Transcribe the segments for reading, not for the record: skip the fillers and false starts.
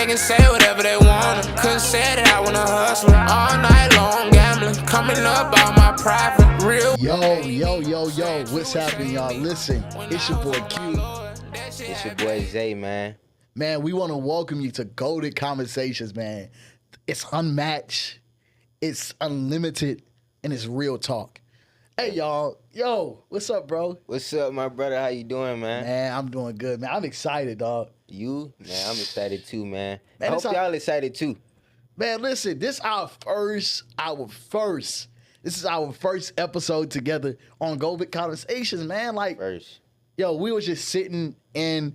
they can say whatever they wanna. Couldn't say that I wanna hustle all night long, gambling, coming up on my private. Real. Yo, what's happening, y'all? Listen, it's your boy Q. It's your boy Zay, man. Man, we want to welcome you to Golden Conversations, man. It's unmatched, it's unlimited, and it's real talk. Hey, y'all. Yo, what's up, bro? What's up, my brother? How you doing, man? Man, I'm doing good, man. I'm excited, dog. You? Man, I'm excited too, man. Man, I hope y'all excited too. Man, listen, this is our first episode together on Golden Conversations, man. Like, First. yo, we were just sitting in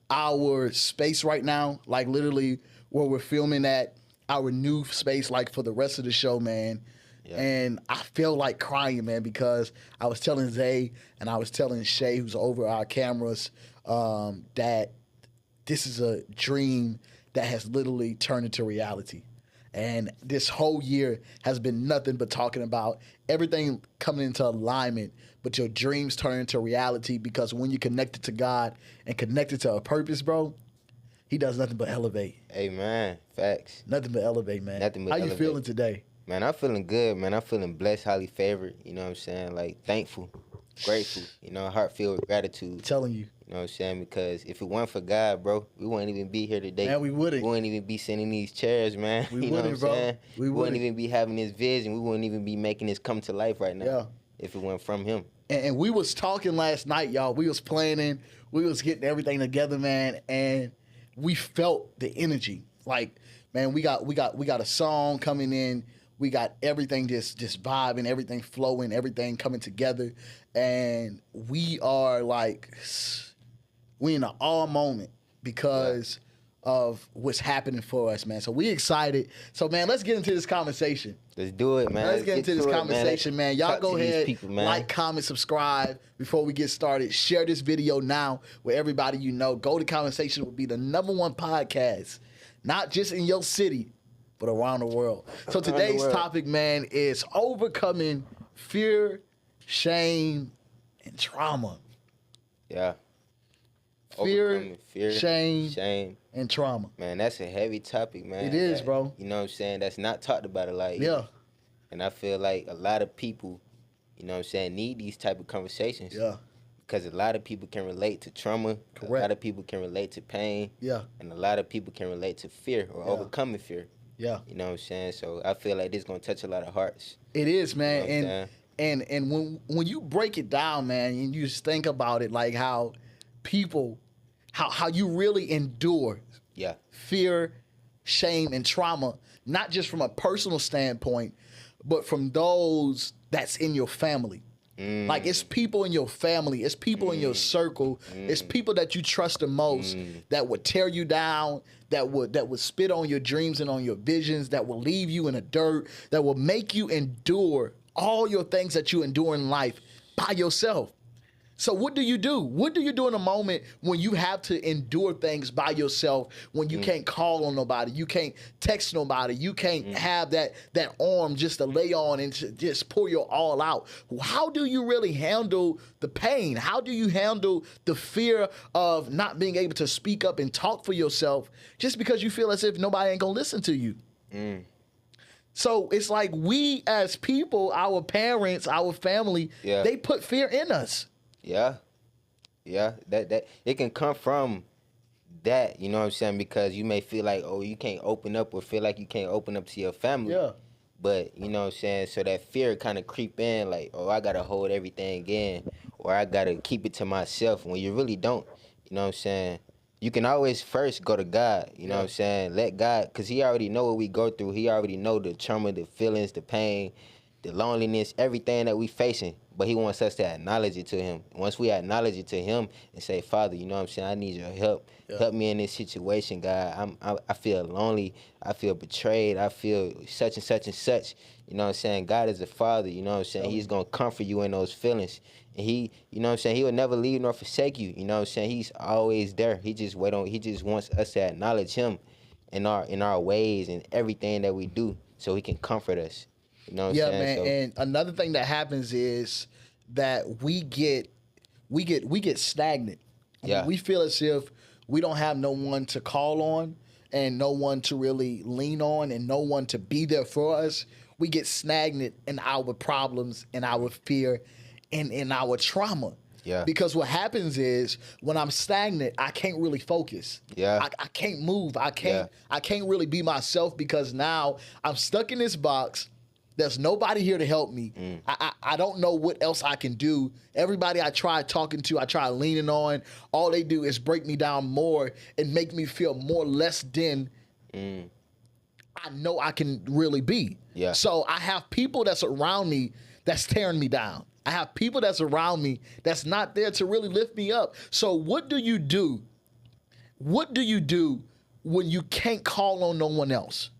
our space right now, like literally where we're filming at, our new space, like for the rest of the show, man. Yeah. And I feel like crying, man, because I was telling Zay and I was telling Shay, who's over our cameras, that this is a dream that has literally turned into reality. And this whole year has been nothing but talking about everything coming into alignment, but your dreams turn into reality, because when you're connected to God and connected to a purpose, bro, He does nothing but elevate. Amen. Facts. Nothing but elevate, man. Nothing but elevate. How you feeling today? Man, I'm feeling good, man. I'm feeling blessed, highly favored. You know what I'm saying? Like, thankful, grateful, you know, heart filled with gratitude. I'm telling you. You know what I'm saying? Because if it weren't for God, bro, we wouldn't even be here today. Man, we wouldn't. We wouldn't even be sitting in these chairs, man. We you know wouldn't, what I'm bro. saying? We wouldn't even be having this vision. We wouldn't even be making this come to life right now. Yeah. If it weren't from Him. And we was talking last night, y'all. We was planning. We was getting everything together, man. And we felt the energy. Like, man, we got a song coming in. We got everything just vibing, everything flowing, everything coming together. And we are like, we in an awe moment because of what's happening for us, man. So we excited. So, man, let's get into this conversation. Let's do it, man. Let's get into this conversation, man. Y'all go ahead, people, like, comment, subscribe before we get started. Share this video now with everybody you know. Golden Conversation will be the #1 podcast, not just in your city, but around the world. So today's topic, man, is overcoming fear, shame, and trauma. Yeah. Fear, shame, and trauma. Man, that's a heavy topic, man. It is, bro. You know what I'm saying? That's not talked about a lot. Yeah. And I feel like a lot of people, you know what I'm saying, need these type of conversations. Yeah. Because a lot of people can relate to trauma. Correct. A lot of people can relate to pain. Yeah. And a lot of people can relate to fear or overcoming fear. Yeah. You know what I'm saying? So I feel like this is going to touch a lot of hearts. It is, man. You know and when you break it down, man, and you just think about it, like how people, how you really endure fear, shame, and trauma, not just from a personal standpoint, but from those that's in your family. Like, it's people in your family, it's people in your circle, it's people that you trust the most that would tear you down, that would spit on your dreams and on your visions, that will leave you in the dirt, that will make you endure all your things that you endure in life by yourself. So what do you do? What do you do in a moment when you have to endure things by yourself, when you can't call on nobody, you can't text nobody, you can't have that arm just to lay on and to just pour your all out? How do you really handle the pain? How do you handle the fear of not being able to speak up and talk for yourself just because you feel as if nobody ain't gonna listen to you? So it's like, we as people, our parents, our family, they put fear in us. Yeah. That it can come from that, you know what I'm saying? Because you may feel like, oh, you can't open up, or feel like you can't open up to your family. Yeah. But, you know what I'm saying? So that fear kind of creep in, like, oh, I got to hold everything in, or I got to keep it to myself, when you really don't. You know what I'm saying? You can always first go to God, you know what I'm saying? Let God, because He already know what we go through. He already know the trauma, the feelings, the pain, the loneliness, everything that we facing. But He wants us to acknowledge it to Him. Once we acknowledge it to Him and say, Father, you know what I'm saying, I need your help. Help me in this situation, God. I feel lonely. I feel betrayed. I feel such and such and such. You know what I'm saying? God is a Father, you know what I'm saying? He's going to comfort you in those feelings. And He, you know what I'm saying, He will never leave nor forsake you. You know what I'm saying? He's always there. He just wants us to acknowledge Him in our ways and everything that we do, so He can comfort us. You know what I'm saying? Man. So, and another thing that happens is that we get stagnant. I mean, we feel as if we don't have no one to call on. and no one to really lean on and no one to be there for us, we get stagnant in our problems, in our fear, and in our trauma. Yeah. Because what happens is when I'm stagnant, I can't really focus. Yeah. I can't move. I can't really be myself because now I'm stuck in this box. There's nobody here to help me. I don't know what else I can do. Everybody I try talking to, I try leaning on, all they do is break me down more and make me feel more less than I know I can really be. Yeah. So I have people that's around me that's tearing me down. I have people that's around me that's not there to really lift me up. So what do you do? What do you do when you can't call on no one else?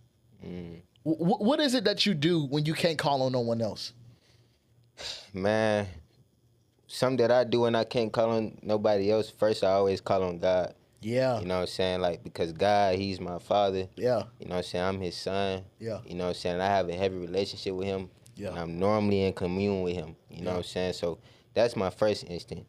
What is it that you do when you can't call on no one else? Man, something that I do when I can't call on nobody else, first I always call on God. Yeah. You know what I'm saying? Like, because God, he's my father. Yeah. You know what I'm saying? I'm his son. Yeah. You know what I'm saying? I have a heavy relationship with him. Yeah. And I'm normally in commune with him. You know what I'm saying? So that's my first instinct.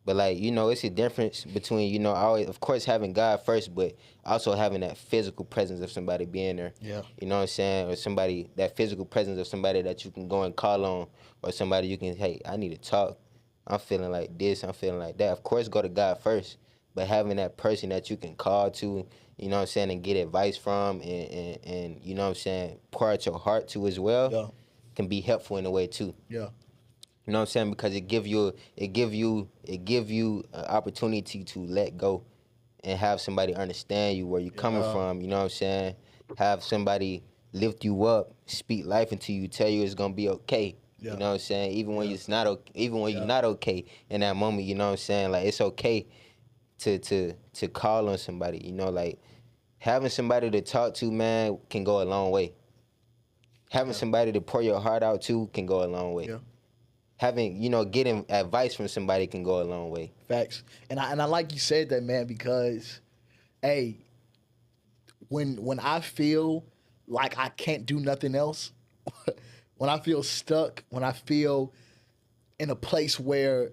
But, like, you know, it's a difference between, you know, always, of course, having God first, but also having that physical presence of somebody being there. Yeah. You know what I'm saying? Or somebody, that physical presence of somebody that you can go and call on, or somebody you can, hey, I need to talk. I'm feeling like this. I'm feeling like that. Of course, go to God first. But having that person that you can call to, you know what I'm saying, and get advice from and you know what I'm saying, pour out your heart to as well, can be helpful in a way too. Yeah. You know what I'm saying? Because it give you an opportunity to let go and have somebody understand you, where you're coming from, you know what I'm saying? Have somebody lift you up, speak life into you, tell you it's gonna be okay. You know what I'm saying? Even when it's not okay, even when you're not okay in that moment, you know what I'm saying? Like, it's okay to call on somebody, you know, like having somebody to talk to, man, can go a long way. Having somebody to pour your heart out to can go a long way. Having, you know, getting advice from somebody can go a long way. Facts. And I like you said that, man, because, hey, when I feel like I can't do nothing else, when I feel stuck, when I feel in a place where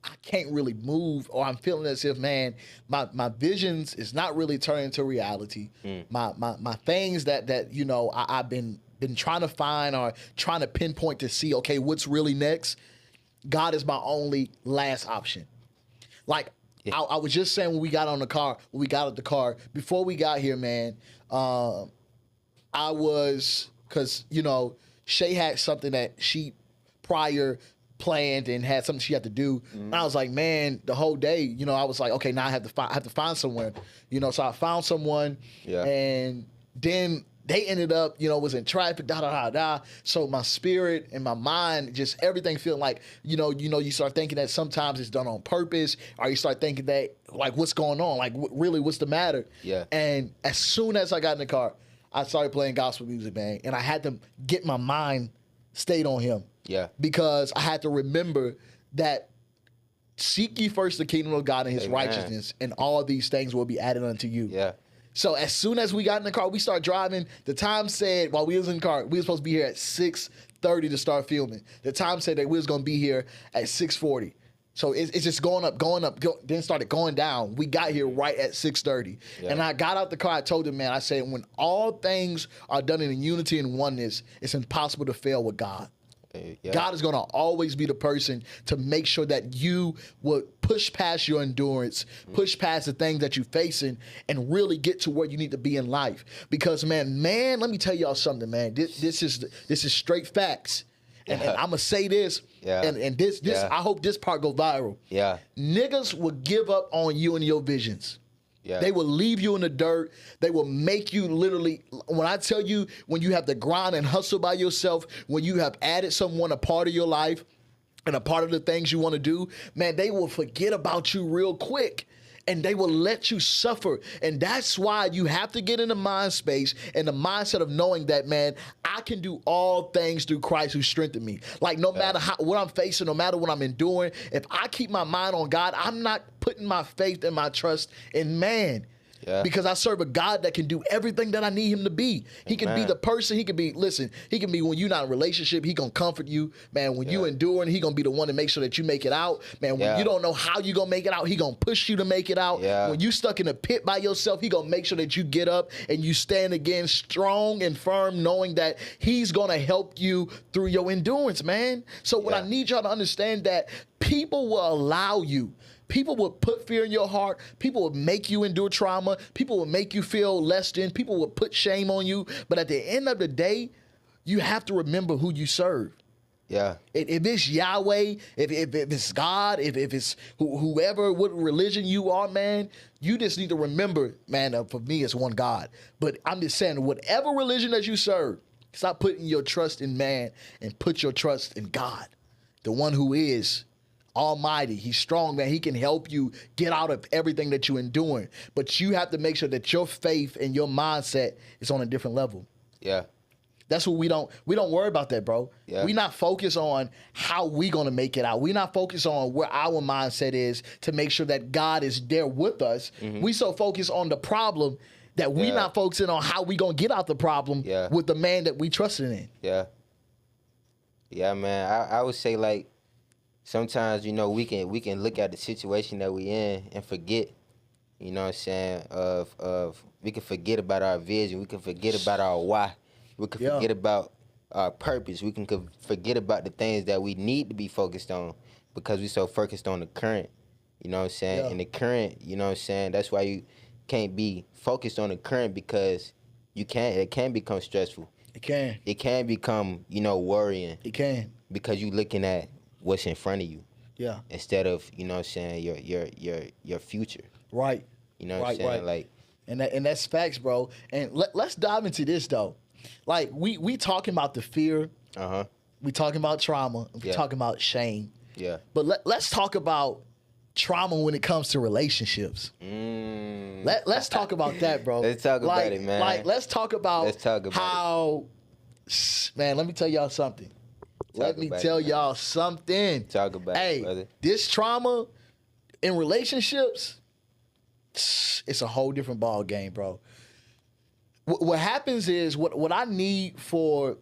I can't really move, or I'm feeling as if, man, my visions is not really turning to reality. My things that you know I've been trying to find or trying to pinpoint to see, okay, what's really next? God is my only last option. Like I was just saying when we got out of the car, before we got here, man, I was, because, you know, Shay had something that she prior planned and had something she had to do. And I was like, man, the whole day, you know, I was like, okay, now I have to find somewhere, you know. So I found someone, and then they ended up, you know, was in traffic, So my spirit and my mind, just everything feeling like, you know, you start thinking that sometimes it's done on purpose, or you start thinking that, like, what's going on? Like, really, what's the matter? Yeah. And as soon as I got in the car, I started playing gospel music, man. And I had to get my mind stayed on him. Yeah. Because I had to remember that seek ye first the kingdom of God and his righteousness, and all these things will be added unto you. Yeah. So as soon as we got in the car, we started driving. The time said, while we was in the car, we were supposed to be here at 6:30 to start filming. The time said that we was going to be here at 6:40. So it's just going up, then started going down. We got here right at 6:30. And I got out the car, I told him, man, I said, when all things are done in unity and oneness, it's impossible to fail with God. God is going to always be the person to make sure that you will push past your endurance, push past the things that you're facing, and really get to where you need to be in life. Because, man, let me tell y'all something, man. This is straight facts. And I'm going to say this, and this I hope this part goes viral. Yeah. Niggas will give up on you and your visions. Yeah. They will leave you in the dirt. They will make you literally, when I tell you, when you have to grind and hustle by yourself, when you have added someone a part of your life and a part of the things you want to do, man, they will forget about you real quick. And they will let you suffer. And that's why you have to get in the mind space and the mindset of knowing that, man, I can do all things through Christ who strengthened me. Like, no matter what I'm facing, no matter what I'm enduring, if I keep my mind on God, I'm not putting my faith and my trust in man. Yeah. Because I serve a God that can do everything that I need him to be. He can be the person. He can be, listen, he can be when you're not in a relationship, he gonna comfort you. Man, when you enduring, he gonna be the one to make sure that you make it out. Man, when you don't know how you gonna make it out, he gonna push you to make it out. When you stuck in a pit by yourself, he gonna make sure that you get up and you stand again strong and firm, knowing that he's gonna help you through your endurance, man. So what I need y'all to understand that people will allow you. People will put fear in your heart. People will make you endure trauma. People will make you feel less than. People will put shame on you. But at the end of the day, you have to remember who you serve. Yeah. If it's Yahweh, if it's God, if it's whoever, what religion you are, man, you just need to remember, man, for me, it's one God. But I'm just saying, whatever religion that you serve, stop putting your trust in man and put your trust in God, the one who is Almighty. He's strong, man. He can help you get out of everything that you're enduring. But you have to make sure that your faith and your mindset is on a different level. Yeah. That's what we don't worry about that, bro. Yeah. We not focused on how we gonna make it out. We not focused on where our mindset is to make sure that God is there with us. We so focused on the problem that we not focusing on how we gonna get out the problem with the man that we trusted in. Yeah. Yeah, man. I would say, like, sometimes, you know, we can look at the situation that we in and forget, you know what I'm saying, of we can forget about our vision. We can forget about our why. We can forget about our purpose. We can forget about the things that we need to be focused on because we so focused on the current, you know what I'm saying? And the current, you know what I'm saying, that's why you can't be focused on the current because it can become stressful. It can. It can become, you know, worrying. It can. Because you looking at what's in front of you. Yeah. Instead of, you know what I'm saying, your future. Right. You know what I'm saying? Right. Like, and that's facts, bro. And let's dive into this though. Like we talking about the fear. We talking about trauma. We talking about shame. Yeah. But let's talk about trauma when it comes to relationships. Let's talk about that, bro. Let's talk about it, man. Like let's talk about how man, let me tell y'all something. Let me tell y'all something. Talk about it, brother. This trauma in relationships, it's a whole different ball game, bro. What happens is what I need for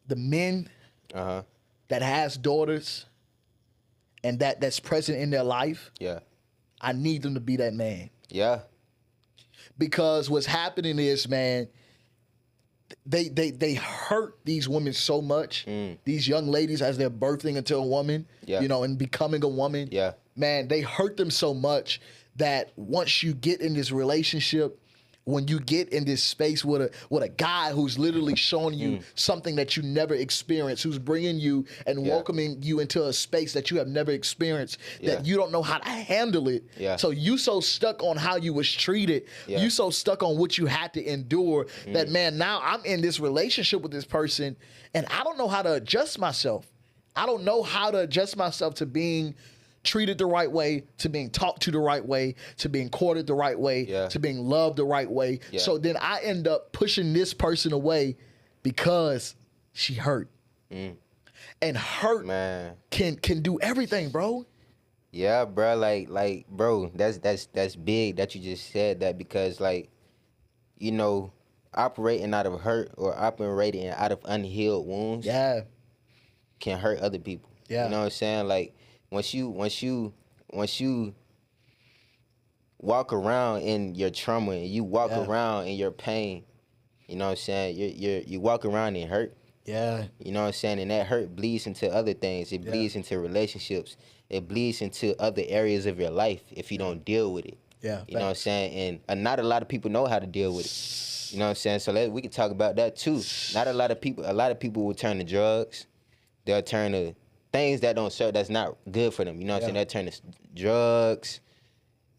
the men that has daughters and that's present in their life. Yeah. I need them to be that man. Yeah. Because what's happening is, man, they hurt these women so much. These young ladies as they're birthing into a woman, you know, and becoming a woman. Yeah. Man, they hurt them so much that once you get in this relationship, when you get in this space with a guy who's literally showing you something that you never experienced, who's bringing you and welcoming you into a space that you have never experienced, that you don't know how to handle it. So you so stuck on how you was treated, you so stuck on what you had to endure that, man, now I'm in this relationship with this person and I don't know how to adjust myself. I don't know how to adjust myself to being treated the right way, to being talked to the right way, to being courted the right way, to being loved the right way. So then I end up pushing this person away because she hurt. And hurt, man, can do everything, bro. Yeah, bro. Like, bro, that's big that you just said that because, like, you know, operating out of hurt or operating out of unhealed wounds, can hurt other people. You know what I'm saying? Like, once you walk around in your trauma and you walk around in your pain, you know what I'm saying? You walk around in hurt. Yeah. You know what I'm saying? And that hurt bleeds into other things. It bleeds into relationships. It bleeds into other areas of your life if you don't deal with it. Yeah. You know what I'm saying? And not a lot of people know how to deal with it. You know what I'm saying? So we can talk about that too. A lot of people will turn to drugs. They'll turn to things that don't serve, that's not good for them. You know what I'm saying? They'll turn to drugs.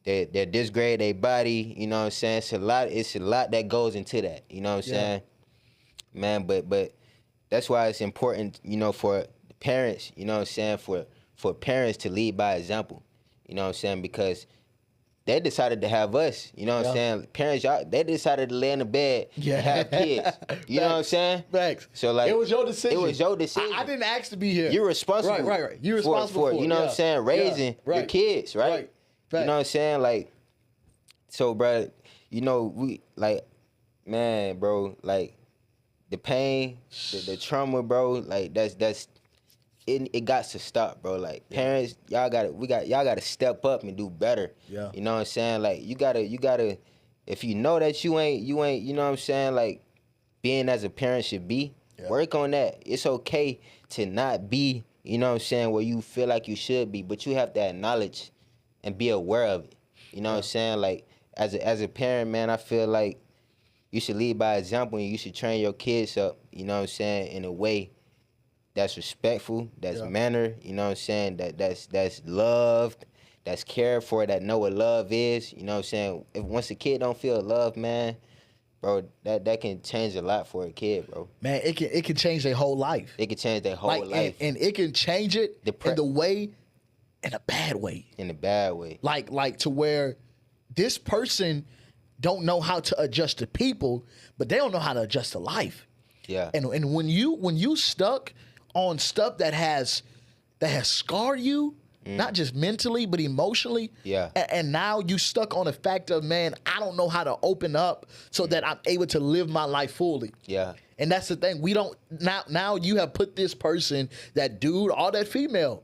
They disgrade their body. You know what I'm saying? It's a lot that goes into that. You know what I'm saying? Man, but that's why it's important, you know, for parents, you know what I'm saying, for parents to lead by example. You know what I'm saying? Because they decided to have us, you know what I'm saying? Parents, they decided to lay in the bed and have kids. You know what I'm saying? Facts. So, like, it was your decision. It was your decision. I didn't ask to be here. You're responsible. Right. You're responsible for you know what I'm saying, raising your kids, right? You know what I'm saying? Like, So, bro, you know, we like, man, bro, like the pain, the trauma, bro, like that's it got to stop, bro. Like parents, y'all gotta step up and do better. Yeah. You know what I'm saying? Like you gotta if you know that you ain't, you know what I'm saying, like being as a parent should be, work on that. It's okay to not be, you know what I'm saying, where you feel like you should be, but you have to acknowledge and be aware of it. You know what I'm saying? Like as a parent, man, I feel like you should lead by example and you should train your kids up, you know what I'm saying, in a way that's respectful, that's mannered, you know what I'm saying, that's loved, that's cared for, that know what love is, you know what I'm saying. If once a kid don't feel love, man, bro, that can change a lot for a kid, bro. Man, it can change their whole life. It can change their whole life. And it can change it in the way, in a bad way. In a bad way. Like to where this person don't know how to adjust to people, but they don't know how to adjust to life. Yeah. And when you stuck on stuff that has scarred you, not just mentally but emotionally. Yeah. And now you stuck on the fact of, man, I don't know how to open up so that I'm able to live my life fully. Yeah. And that's the thing. We don't now you have put this person, that dude or that female,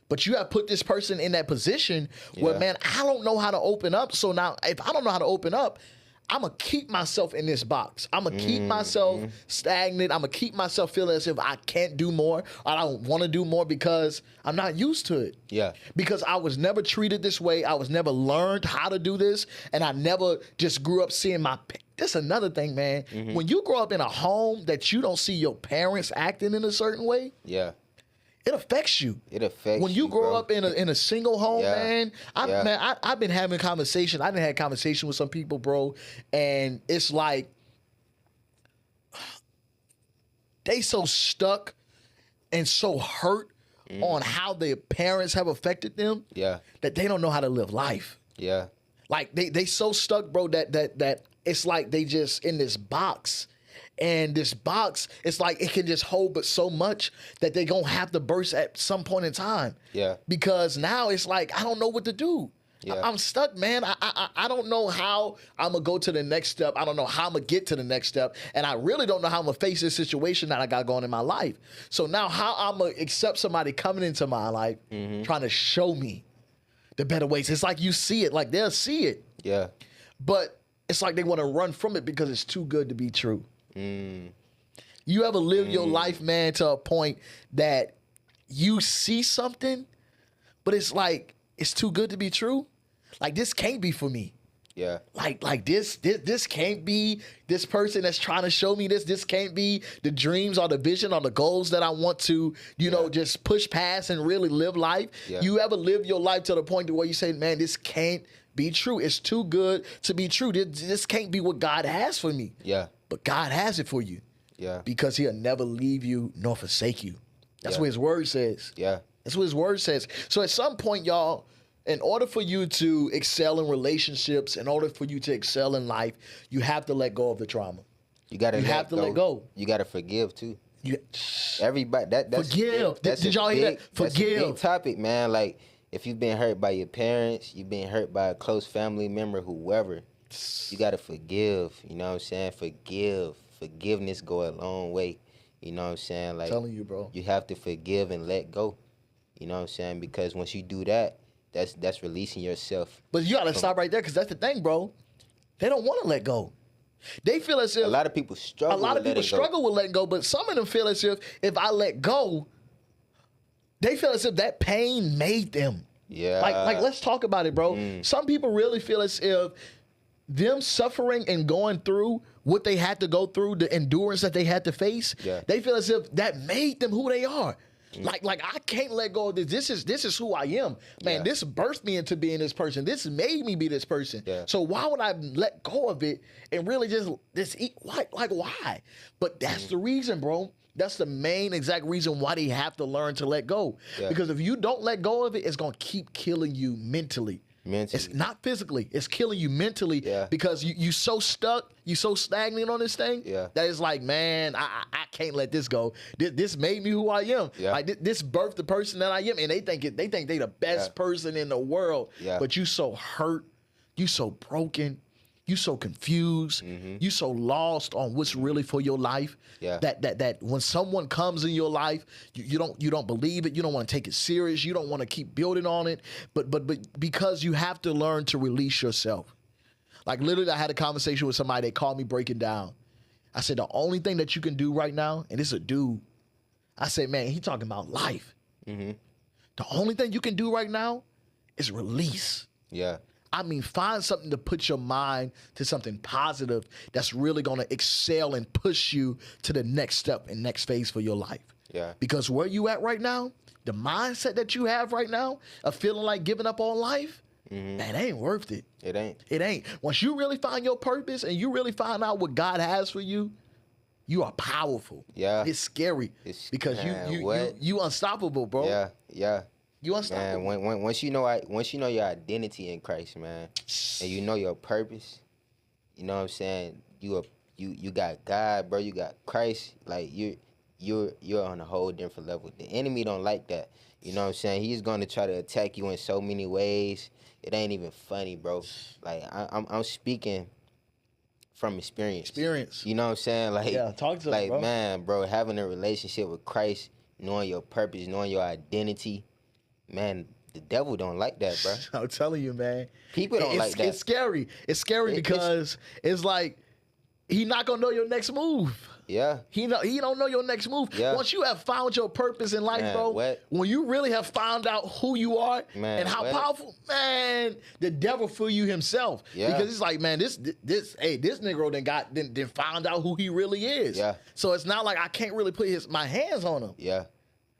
but you have put this person in that position where, man, I don't know how to open up. So now if I don't know how to open up, I'm going to keep myself in this box. I'm going to keep myself stagnant. I'm going to keep myself feeling as if I can't do more. I don't want to do more because I'm not used to it. Yeah. Because I was never treated this way. I was never learned how to do this. And I never just grew up seeing that's another thing, man. When you grow up in a home that you don't see your parents acting in a certain way. Yeah. It affects you. It affects when you grow bro. up in a single home, man. Yeah. I've been having conversations. I done had conversation with some people, bro, and it's like they so stuck and so hurt on how their parents have affected them. Yeah. That they don't know how to live life. Yeah. Like they so stuck, bro, that it's like they just in this box. And this box, it's like it can just hold but so much that they're going to have to burst at some point in time. Yeah. Because now it's like, I don't know what to do. Yeah. I'm stuck, man. I don't know how I'm going to go to the next step. I don't know how I'm going to get to the next step. And I really don't know how I'm going to face this situation that I got going in my life. So now how I'm going to accept somebody coming into my life trying to show me the better ways. It's like you see it, like they'll see it. Yeah. But it's like they want to run from it because it's too good to be true. You ever live your life, man, to a point that you see something, but it's like it's too good to be true? Like this can't be for me. Yeah. Like this can't be this person that's trying to show me this. This can't be the dreams or the vision or the goals that I want to, you know, just push past and really live life. Yeah. You ever live your life to the point to where you say, man, this can't be true. It's too good to be true. This can't be what God has for me. Yeah. But God has it for you. Yeah. Because he'll never leave you nor forsake you. That's what his word says. Yeah. That's what his word says. So at some point, y'all, in order for you to excel in relationships, in order for you to excel in life, you have to let go of the trauma. You gotta have to let go. You gotta forgive too. You, Everybody that's forgive. That's Did y'all hear that? That's a Forgive. big topic, man. Like if you've been hurt by your parents, you've been hurt by a close family member, whoever, you gotta forgive. You know what I'm saying? Forgiveness go a long way. You know what I'm saying? Like telling you, bro. You have to forgive and let go. You know what I'm saying? Because once you do that, that's releasing yourself. But you gotta stop right there, because that's the thing, bro. They don't want to let go. They feel as if a lot of people struggle. With letting go, but some of them feel as if I let go, they feel as if that pain made them. Yeah. Like let's talk about it, bro. Some people really feel as if them suffering and going through what they had to go through, the endurance that they had to face, they feel as if that made them who they are. Like I can't let go of this. This is who I am, man. This birthed me into being this person. This made me be this person. So why would I let go of it and really just eat? Why? But that's the reason, bro. That's the main exact reason why they have to learn to let go. Because if you don't let go of it, it's gonna keep killing you mentally. It's not physically. It's killing you mentally because you so stuck, you so stagnant on this thing that it's like, man, I can't let this go. This made me who I am. Like this birthed the person that I am, and they think they the best person in the world. But you so hurt, You so broken. You so confused. You so lost on what's really for your life. Yeah. That when someone comes in your life, you don't believe it. You don't want to take it serious. You don't want to keep building on it. But because you have to learn to release yourself. Like literally, I had a conversation with somebody. They called me breaking down. I said the only thing that you can do right now, and it's a dude. I said, man, he talking about life. The only thing you can do right now is release. Yeah. I mean, find something to put your mind to something positive that's really going to excel and push you to the next step and next phase for your life. Yeah. Because where you at right now, the mindset that you have right now of feeling like giving up on life, that ain't worth it. It ain't. It ain't. Once you really find your purpose and you really find out what God has for you, you are powerful. Yeah. It's scary because you unstoppable, bro. Yeah. Yeah. You unstoppable. Man, once you know your identity in Christ, man, and you know your purpose, you know what I'm saying? You got God, bro. You got Christ. Like you're on a whole different level. The enemy don't like that. You know what I'm saying? He's gonna try to attack you in so many ways. It ain't even funny, bro. Like I'm speaking from experience. You know what I'm saying? Like talk to like us, bro. Man, bro, having a relationship with Christ, knowing your purpose, knowing your identity. Man, the devil don't like that, bro. I'm telling you, man. People don't like that. It's scary. It's scary because it's like he not gonna know your next move. Yeah. He don't know your next move. Yeah. Once you have found your purpose in life, bro, when you really have found out who you are and how powerful, man, the devil fool you himself. Yeah. Because it's like, man, this Negro then found out who he really is. Yeah. So it's not like I can't really put my hands on him. Yeah.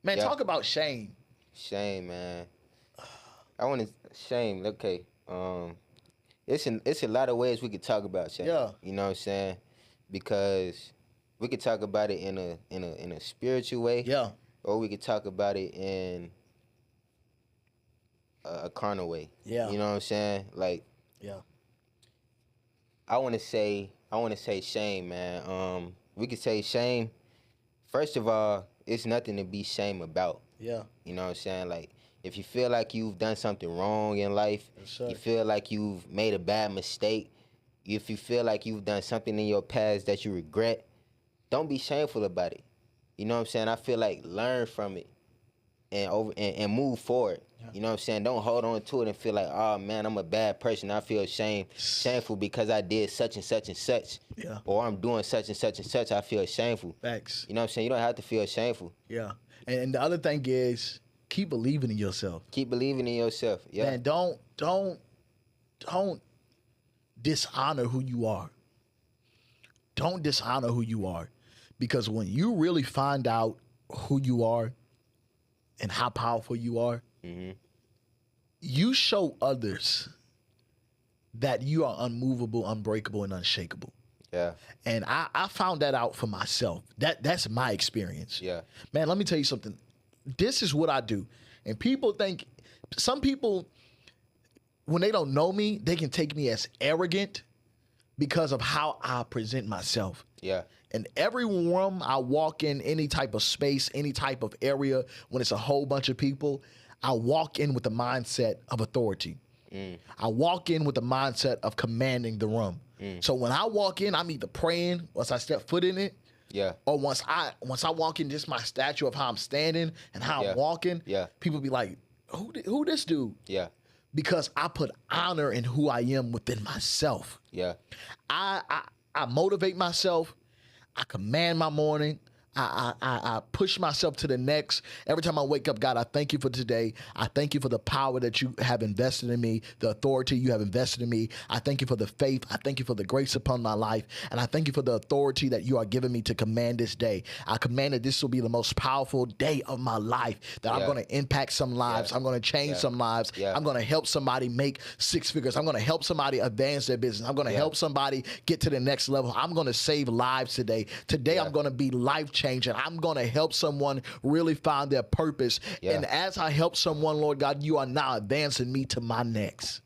Man, talk about shame. Shame, man. Shame. Okay. It's a lot of ways we could talk about shame. Yeah. You know what I'm saying? Because we could talk about it in a spiritual way. Yeah. Or we could talk about it in a carnal way. Yeah. You know what I'm saying? Like. Yeah. I want to say shame, man. We could say shame. First of all, it's nothing to be shame about. Yeah. You know what I'm saying? Like, if you feel like you've done something wrong in life, you feel like you've made a bad mistake, if you feel like you've done something in your past that you regret, don't be shameful about it. You know what I'm saying? I feel like learn from it and move forward. Yeah. You know what I'm saying? Don't hold on to it and feel like, oh man, I'm a bad person. I feel shameful because I did such and such and such. Yeah. Or I'm doing such and such and such. I feel shameful. Facts. You know what I'm saying? You don't have to feel shameful. Yeah. And the other thing is keep believing in yourself. Keep believing in yourself. Yeah. Man, don't dishonor who you are. Don't dishonor who you are. Because when you really find out who you are and how powerful you are, you show others that you are unmovable, unbreakable, and unshakable. Yeah. And I found that out for myself. That's my experience. Yeah. Man, let me tell you something. This is what I do. And some people, when they don't know me, they can take me as arrogant because of how I present myself. Yeah. In every room I walk in, any type of space, any type of area, when it's a whole bunch of people, I walk in with the mindset of authority. I walk in with the mindset of commanding the room. So when I walk in, I'm either praying once I step foot in it, or once I walk in, just my stature of how I'm standing and how I'm walking. People be like, "Who this dude?" Yeah. Because I put honor in who I am within myself. Yeah. I motivate myself. I command my morning. I push myself to the next. Every time I wake up, God, I thank you for today. I thank you for the power that you have invested in me, the authority you have invested in me. I thank you for the faith. I thank you for the grace upon my life. And I thank you for the authority that you are giving me to command this day. I command that this will be the most powerful day of my life, that I'm going to impact some lives. I'm going to change some lives. I'm going to help somebody make six figures. I'm going to help somebody advance their business. I'm going to help somebody get to the next level. I'm going to save lives today. Today, I'm going to be life-changing. I'm going to help someone really find their purpose. And as I help someone, Lord God, you are now advancing me to my next.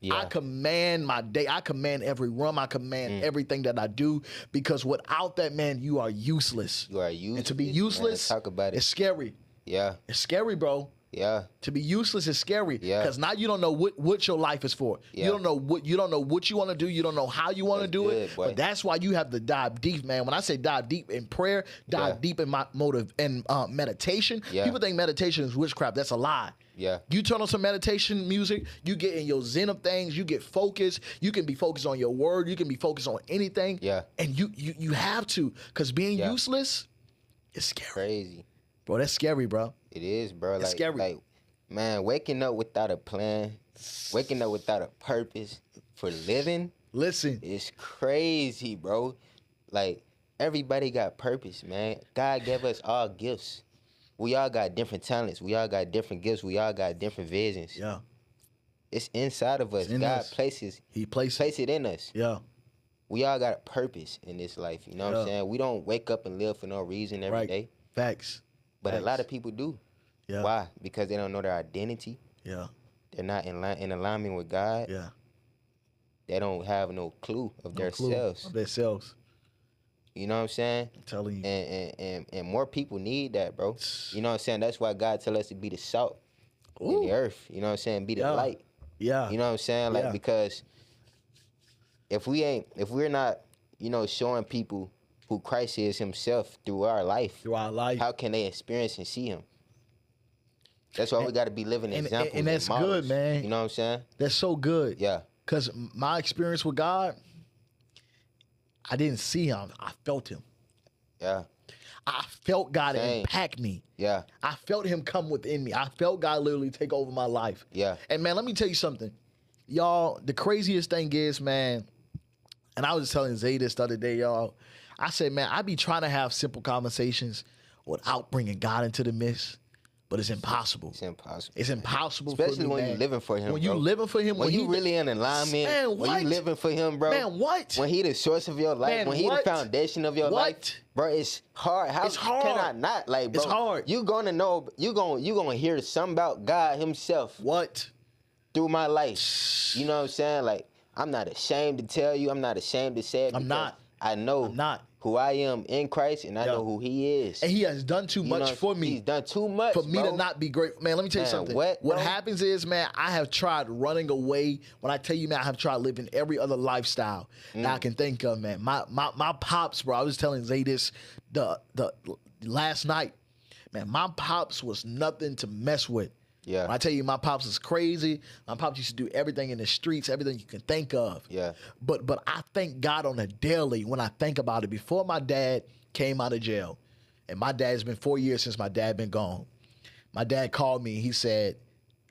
I command my day. I command every room. I command everything that I do, because without that, man, you are useless. You are useless. And to be useless, man, talk about it. It's scary. Yeah. It's scary, bro. Yeah. To be useless is scary. Yeah. Because now you don't know what your life is for. Yeah. You don't know what you want to do. You don't know how you want to do it. Boy. But that's why you have to dive deep, man. When I say dive deep in prayer, dive deep in my motive and meditation. Yeah. People think meditation is witchcraft. That's a lie. Yeah. You turn on some meditation music, you get in your zen of things, you get focused. You can be focused on your word. You can be focused on anything. Yeah. And you have to, because being useless is scary. Crazy. Bro, that's scary, bro. It is, bro. It's scary. Like, man, waking up without a plan, waking up without a purpose for living. Listen. It's crazy, bro. Like, everybody got purpose, man. God gave us all gifts. We all got different talents. We all got different gifts. We all got different visions. Yeah. It's inside of us. God places. He places it in us. Yeah. We all got a purpose in this life. You know what I'm saying? We don't wake up and live for no reason every day. Facts. But a lot of people do. Yeah. Why? Because they don't know their identity. Yeah. They're not in alignment with God. Yeah. They don't have no clue of themselves. You know what I'm saying? I'm telling you. And more people need that, bro. You know what I'm saying? That's why God tell us to be the salt in the earth. You know what I'm saying? Be the light. Yeah. You know what I'm saying? Like, because if we're not, showing people who Christ is himself through our life, how can they experience and see him? That's why we got to be living examples. And that's models, good, man. You know what I'm saying? That's so good. Yeah. Because my experience with God, I didn't see him. I felt him. Yeah. I felt God impact me. Yeah. I felt him come within me. I felt God literally take over my life. Yeah. And man, let me tell you something. Y'all, the craziest thing is, man, and I was just telling Zay this the other day, y'all. I said, man, I be trying to have simple conversations without bringing God into the mix. But it's impossible. It's impossible. It's impossible, especially for me, when man. you're living for him. When you living for him, when you really in alignment, man, when you living for him, bro. Man, what? When he the source of your life, man, when he the foundation of your life, bro. It's hard. How it's hard. Can I not? Like, bro, it's hard. You gonna know. You gonna hear something about God himself. What? Through my life. You know what I'm saying? Like, I'm not ashamed to tell you. I'm not ashamed to say it. I'm not. I know. I'm not. Who I am in Christ, and I know who he is. And he has done too much for me. He's done too much for me to not be grateful. Man, let me tell you something. What happens is, man, I have tried running away. When I tell you, man, I have tried living every other lifestyle that I can think of, man. My pops, bro, I was telling Zay this the last night. Man, my pops was nothing to mess with. Yeah. When I tell you, my pops is crazy. My pops used to do everything in the streets, everything you can think of. Yeah. But I thank God on a daily when I think about it. Before my dad came out of jail, and my dad, it's been 4 years since my dad been gone. My dad called me. He said,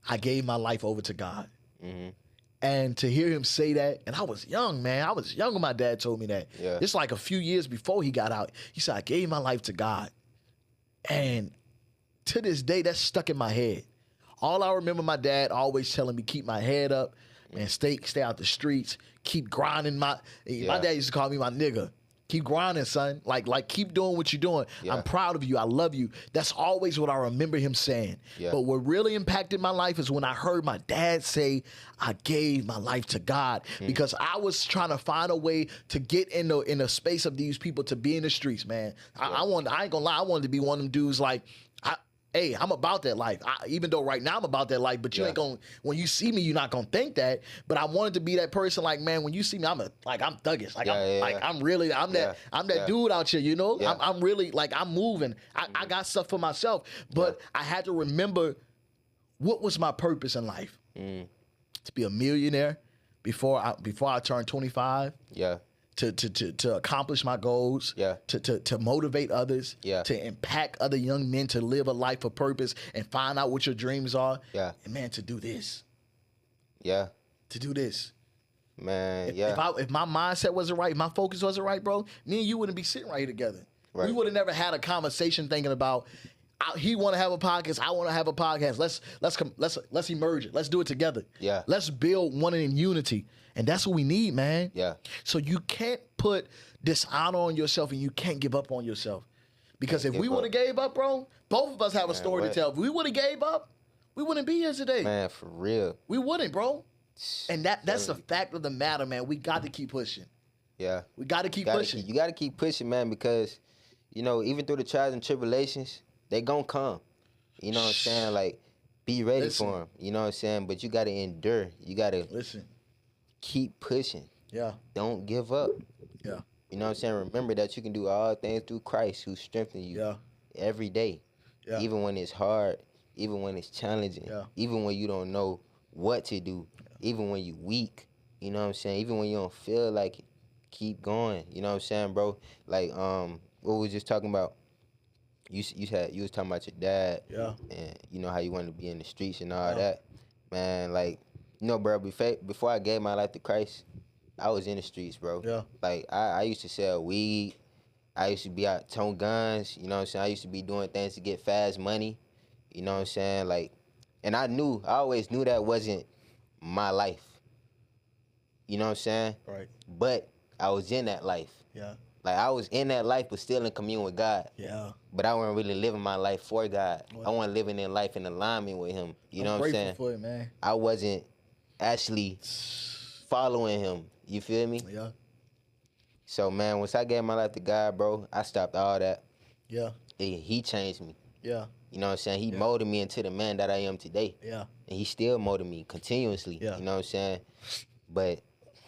I gave my life over to God. Mm-hmm. And to hear him say that, and I was young, man. I was young when my dad told me that. Yeah. It's like a few years before he got out. He said, I gave my life to God. And to this day, that's stuck in my head. All I remember my dad always telling me, keep my head up, man, stay out the streets, keep grinding. My dad used to call me my nigga. Keep grinding, son. Like keep doing what you're doing. Yeah. I'm proud of you. I love you. That's always what I remember him saying. Yeah. But what really impacted my life is when I heard my dad say, I gave my life to God. Because I was trying to find a way to get in the space of these people to be in the streets, man. Yeah. I ain't gonna lie, I wanted to be one of them dudes like, hey, I'm about that life. Even though right now I'm about that life, but you ain't gonna, when you see me, you're not gonna think that. But I wanted to be that person, like, man, when you see me, I'm thuggish. I'm that dude out here, you know? Yeah. I'm really, like, I'm moving. I got stuff for myself. But I had to remember what was my purpose in life. To be a millionaire before I turned 25. Yeah. To accomplish my goals, to motivate others, to impact other young men to live a life of purpose and find out what your dreams are, and man, to do this. Yeah. To do this. Man, If my mindset wasn't right, if my focus wasn't right, bro, me and you wouldn't be sitting right here together. Right. We would have never had a conversation thinking about, he want to have a podcast, I want to have a podcast. Let's emerge it. Let's do it together. Yeah. Let's build one in unity. And that's what we need, man. Yeah. So you can't put dishonor on yourself and you can't give up on yourself. Because if we would have gave up, bro, both of us have a story to tell. If we would have gave up, we wouldn't be here today. Man, for real. We wouldn't, bro. And that's the fact of the matter, man. We got to keep pushing. Yeah. We got to keep pushing. You got to keep pushing, man, because, even through the trials and tribulations, they gonna come. You know what I'm saying? Like, Be ready for them. You know what I'm saying? But you got to endure. You got to keep pushing. Yeah. Don't give up. Yeah. You know what I'm saying? Remember that you can do all things through Christ who strengthens you every day. Yeah. Even when it's hard, even when it's challenging, even when you don't know what to do, even when you're weak, you know what I'm saying? Even when you don't feel like it, keep going. You know what I'm saying, bro? Like, what we was just talking about, you was talking about your dad, and you know how you wanted to be in the streets and all that. Man, like, you know, bro, before I gave my life to Christ, I was in the streets, bro. Yeah. Like, I used to sell weed. I used to be out towing guns. You know what I'm saying? I used to be doing things to get fast money. You know what I'm saying? Like, and I always knew that wasn't my life. You know what I'm saying? Right. But I was in that life. Yeah. Like, I was in that life, but still in commune with God. Yeah. But I wasn't really living my life for God. I wasn't living in life in alignment with Him. You know what I'm saying? For it, man. I wasn't actually following Him. You feel me? Yeah. So, man, once I gave my life to God, bro, I stopped all that. Yeah. He changed me. Yeah. You know what I'm saying? He molded me into the man that I am today. Yeah. And he still molded me continuously. Yeah. You know what I'm saying? But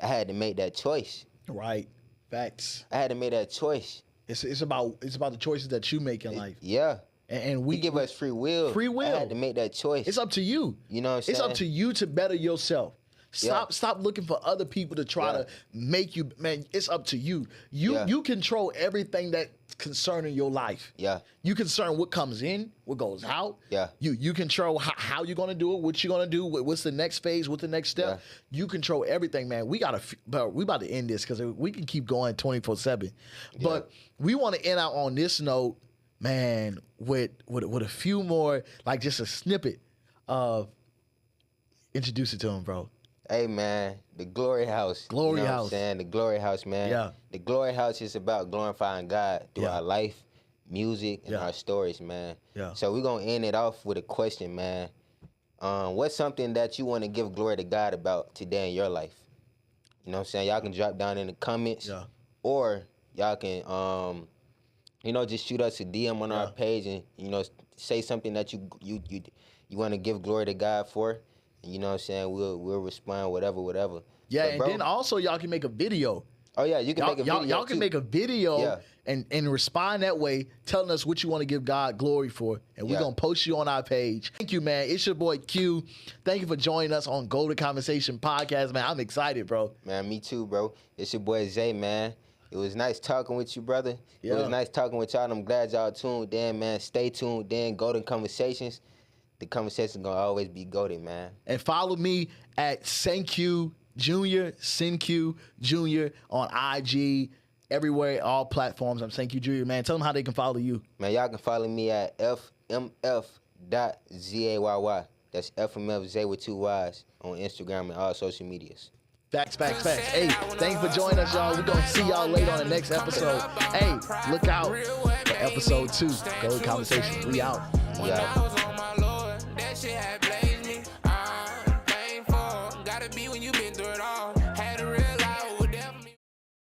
I had to make that choice. Right. Facts. I had to make that choice. It's about the choices that you make in life. Yeah. And we give us free will. Free will. I had to make that choice. It's up to you. You know what I'm saying? It's up to you to better yourself. Stop looking for other people to try to make you, man. It's up to you. You control everything that's concerning your life. Yeah. You concern what comes in, what goes out. Yeah. You control how you're gonna do it, what you're gonna do, what's the next phase, what's the next step. Yeah. You control everything, man. We about to end this because we can keep going 24/7. But we want to end out on this note, man, with a few more, like just a snippet of introduce it to him, bro. Hey, man, the Glory House. Glory House. What I'm saying? The Glory House, man. Yeah. The Glory House is about glorifying God through our life, music, and our stories, man. Yeah. So we're going to end it off with a question, man. What's something that you want to give glory to God about today in your life? You know what I'm saying? Y'all can drop down in the comments. Yeah. Or y'all can, just shoot us a DM on our page and, say something that you want to give glory to God for. You know what I'm saying? We'll respond, whatever. Yeah, but, and then also y'all can make a video. Oh yeah, you can make a video. Y'all can make a video and respond that way, telling us what you want to give God glory for, and we're gonna post you on our page. Thank you, man. It's your boy Q. Thank you for joining us on Golden Conversation Podcast, man. I'm excited, bro. Man, me too, bro. It's your boy Zay, man. It was nice talking with you, brother. Yeah. It was nice talking with y'all. I'm glad y'all tuned in, man. Stay tuned in. Golden Conversations. The conversation gonna always be golden, man. And follow me at Cinque Jr. on IG, everywhere, all platforms. I'm Cinque Jr. Man, tell them how they can follow you. Man, y'all can follow me at fmf.zayy. That's FMFZ with 2 Y's on Instagram and all social medias. Facts. Hey, thanks for joining us, y'all. We're gonna see y'all later on the next episode. Hey, look out for episode 2, Golden Conversations. We out. Shit